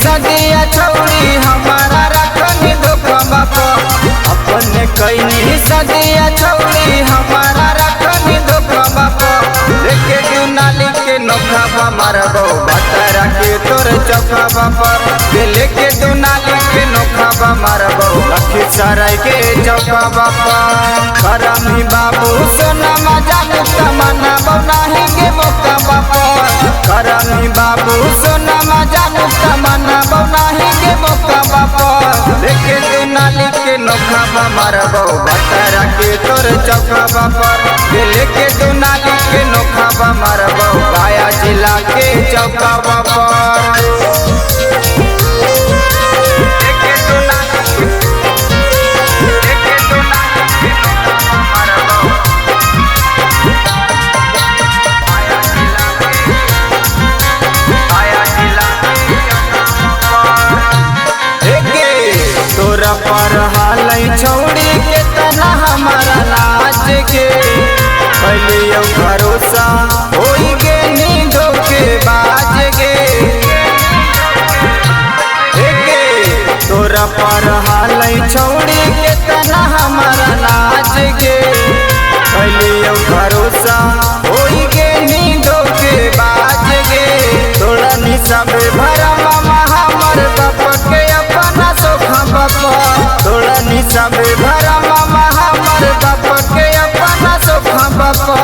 सदिया छौरी हमारा रखनी धोखा बापा अपने कैनी सदिया छौरी हमारा रखनी धोखा बापा लेके दुनाली के नोखा बा मारबो बतरा के तोर चौका बापा लेके दुनाली के नोखा बा मारबो लखीसराय के चौका बापा करमी बाबू सोना मजानु तमन्ना बनाही के मौका बापा करमी बाबू सोना मजानु तमन्ना बनाही के मौका बापा लेके दुनाली के नोखा बा मारबो बतरा के तोर चौका बापा लेके दुनाली के नोखा बा मारबो गया जिला के चौका बापा तोरा पर हालै छौड़ी के तना हमारा नाच के पहले भरोसा होई गे नी धोखे बाज गे तोरा पर हालै छौड़ी के तना हमारा नाच के पहले भरोसा होई गे नी धोखे बाज गे तोरा नी सब भरा मामा हमर बाप के अपना सोखा बापा तोरा नी सब भरा मामा हमर बाप के अपना सोखा बापा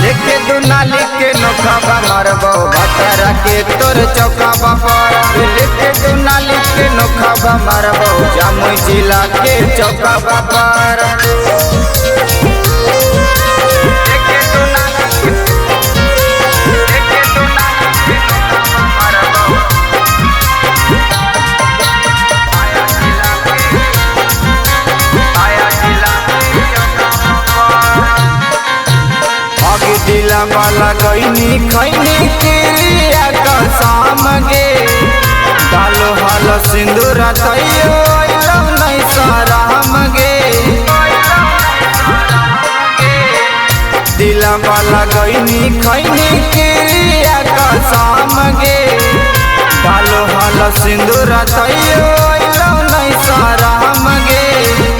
लेके दुनाली के नोखा बा मारबो बतरा के तोर चौका बापा लेके दुनाली के नोखा बा मारबो जमुई जिला के चौका बापा दिला वाला गईनी खैनी क्रिया कसम गे डालो हाल सिंदूर तैयो नहीं सराम गे दिला वाला गईनी खैनी क्रिया कसम गे डालो हाल सिंदूर तैयो नहीं सराम गे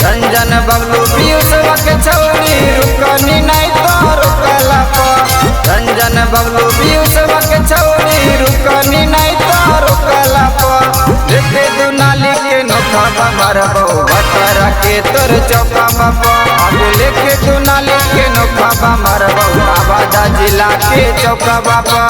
रंजन बबलू पीयूष के छौरी रुकनी नहीं तो रुकला रंजन बबलू पीयूष के छौरी रुकनी नहीं तो रुकला लेके दुनाली के नोखा बा मारबो बतरा के तोर चौका बापा आगे लेके दुनाली के नोखा बा मारबो नवादा जिला के चौका बापा।